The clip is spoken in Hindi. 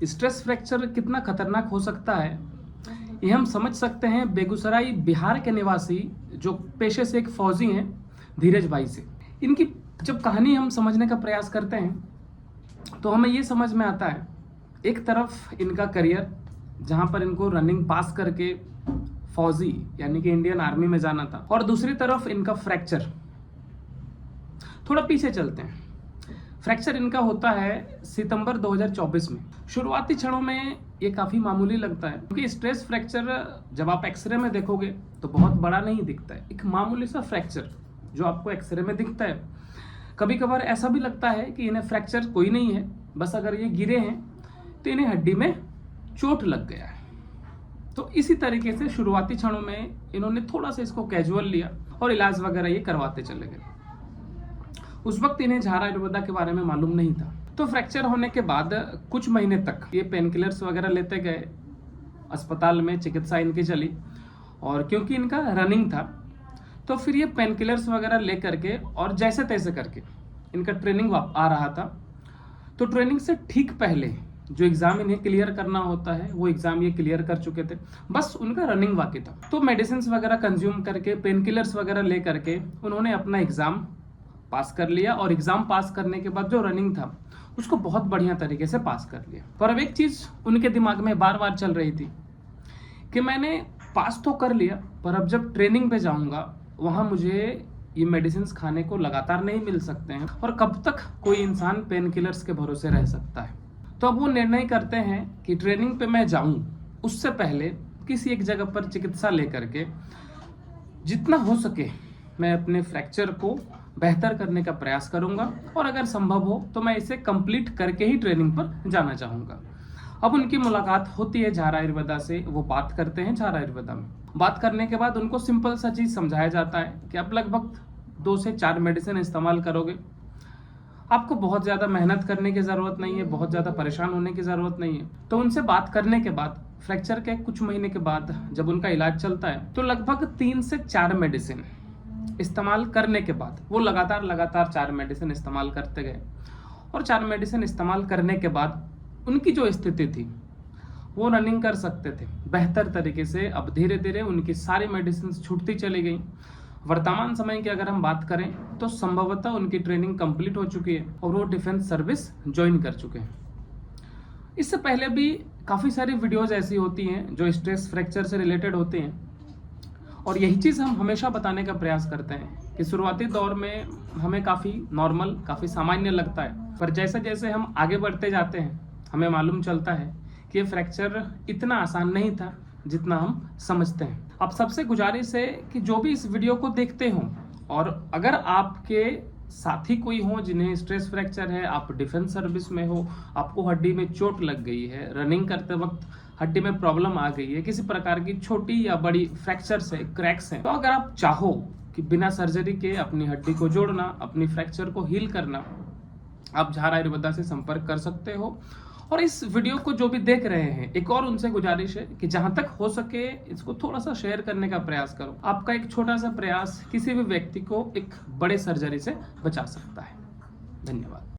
स्ट्रेस फ्रैक्चर कितना खतरनाक हो सकता है ये हम समझ सकते हैं बेगूसराय बिहार के निवासी जो पेशे से एक फौजी हैं धीरज भाई से। इनकी जब कहानी हम समझने का प्रयास करते हैं तो हमें ये समझ में आता है, एक तरफ इनका करियर जहाँ पर इनको रनिंग पास करके फौजी यानी कि इंडियन आर्मी में जाना था, और दूसरी तरफ इनका फ्रैक्चर। थोड़ा पीछे चलते हैं। फ्रैक्चर इनका होता है सितंबर 2024 में। शुरुआती क्षणों में ये काफ़ी मामूली लगता है क्योंकि स्ट्रेस फ्रैक्चर जब आप एक्सरे में देखोगे तो बहुत बड़ा नहीं दिखता है, एक मामूली सा फ्रैक्चर जो आपको एक्सरे में दिखता है। कभी कभार ऐसा भी लगता है कि इन्हें फ्रैक्चर कोई नहीं है, बस अगर ये गिरे हैं तो इन्हें हड्डी में चोट लग गया है। तो इसी तरीके से शुरुआती क्षणों में इन्होंने थोड़ा सा इसको कैजुअल लिया और इलाज वगैरह ये करवाते चले गए। उस वक्त इन्हें झारा आयुर्वेदा के बारे में मालूम नहीं था। तो फ्रैक्चर होने के बाद कुछ महीने तक ये पेन किलर्स वगैरह लेते गए, अस्पताल में चिकित्सा इनकी चली, और क्योंकि इनका रनिंग था तो फिर ये पेन किलर्स वगैरह ले करके और जैसे तैसे करके इनका ट्रेनिंग आ रहा था। तो ट्रेनिंग से ठीक पहले जो एग्ज़ाम इन्हें क्लियर करना होता है वो एग्ज़ाम ये क्लियर कर चुके थे, बस उनका रनिंग बाकी था। तो मेडिसिन वगैरह कंज्यूम करके पेन किलर्स वगैरह ले करके उन्होंने अपना एग्ज़ाम पास कर लिया, और एग्ज़ाम पास करने के बाद जो रनिंग था उसको बहुत बढ़िया तरीके से पास कर लिया। पर अब एक चीज़ उनके दिमाग में बार बार चल रही थी कि मैंने पास तो कर लिया, पर अब जब ट्रेनिंग पे जाऊंगा वहाँ मुझे ये मेडिसिन खाने को लगातार नहीं मिल सकते हैं, और कब तक कोई इंसान पेन किलर्स के भरोसे रह सकता है। तो अब वो निर्णय करते हैं कि ट्रेनिंग पे मैं जाऊँ उससे पहले किसी एक जगह पर चिकित्सा ले करके जितना हो सके मैं अपने फ्रैक्चर को बेहतर करने का प्रयास करूंगा, और अगर संभव हो तो मैं इसे कंप्लीट करके ही ट्रेनिंग पर जाना चाहूँगा। अब उनकी मुलाकात होती है झारा आयुर्वेदा से, वो बात करते हैं झारा आयुर्वेदा में। बात करने के बाद उनको सिंपल सा चीज़ समझाया जाता है कि आप लगभग 2 से 4 मेडिसिन इस्तेमाल करोगे, आपको बहुत ज़्यादा मेहनत करने की ज़रूरत नहीं है, बहुत ज़्यादा परेशान होने की ज़रूरत नहीं है। तो उनसे बात करने के बाद फ्रैक्चर के कुछ महीने के बाद जब उनका इलाज चलता है तो लगभग 3 से 4 मेडिसिन इस्तेमाल करने के बाद वो लगातार 4 मेडिसिन इस्तेमाल करते गए, और 4 मेडिसिन इस्तेमाल करने के बाद उनकी जो स्थिति थी वो रनिंग कर सकते थे बेहतर तरीके से। अब धीरे धीरे उनकी सारी मेडिसिन छूटती चली गई। वर्तमान समय की अगर हम बात करें तो संभवतः उनकी ट्रेनिंग कंप्लीट हो चुकी है और वो डिफेंस सर्विस ज्वाइन कर चुके हैं। इससे पहले भी काफ़ी सारी वीडियोज़ ऐसी होती हैं जो स्ट्रेस फ्रैक्चर से रिलेटेड होते हैं, और यही चीज़ हम हमेशा बताने का प्रयास करते हैं कि शुरुआती दौर में हमें काफ़ी नॉर्मल, काफ़ी सामान्य लगता है, पर जैसे जैसे हम आगे बढ़ते जाते हैं हमें मालूम चलता है कि ये फ्रैक्चर इतना आसान नहीं था जितना हम समझते हैं। अब सबसे गुजारिश है कि जो भी इस वीडियो को देखते हों, और अगर आपके साथी कोई हो जिन्हें स्ट्रेस फ्रैक्चर है, आप डिफेंस सर्विस में हो, आपको हड्डी में चोट लग गई है, रनिंग करते वक्त हड्डी में प्रॉब्लम आ गई है, किसी प्रकार की छोटी या बड़ी फ्रैक्चर्स है, क्रैक्स हैं, तो अगर आप चाहो कि बिना सर्जरी के अपनी हड्डी को जोड़ना, अपनी फ्रैक्चर को हील करना, आप झारा आयुर्वेदा से संपर्क कर सकते हो। और इस वीडियो को जो भी देख रहे हैं, एक और उनसे गुजारिश है कि जहां तक हो सके इसको थोड़ा सा शेयर करने का प्रयास करो। आपका एक छोटा सा प्रयास किसी भी व्यक्ति को एक बड़े सर्जरी से बचा सकता है। धन्यवाद।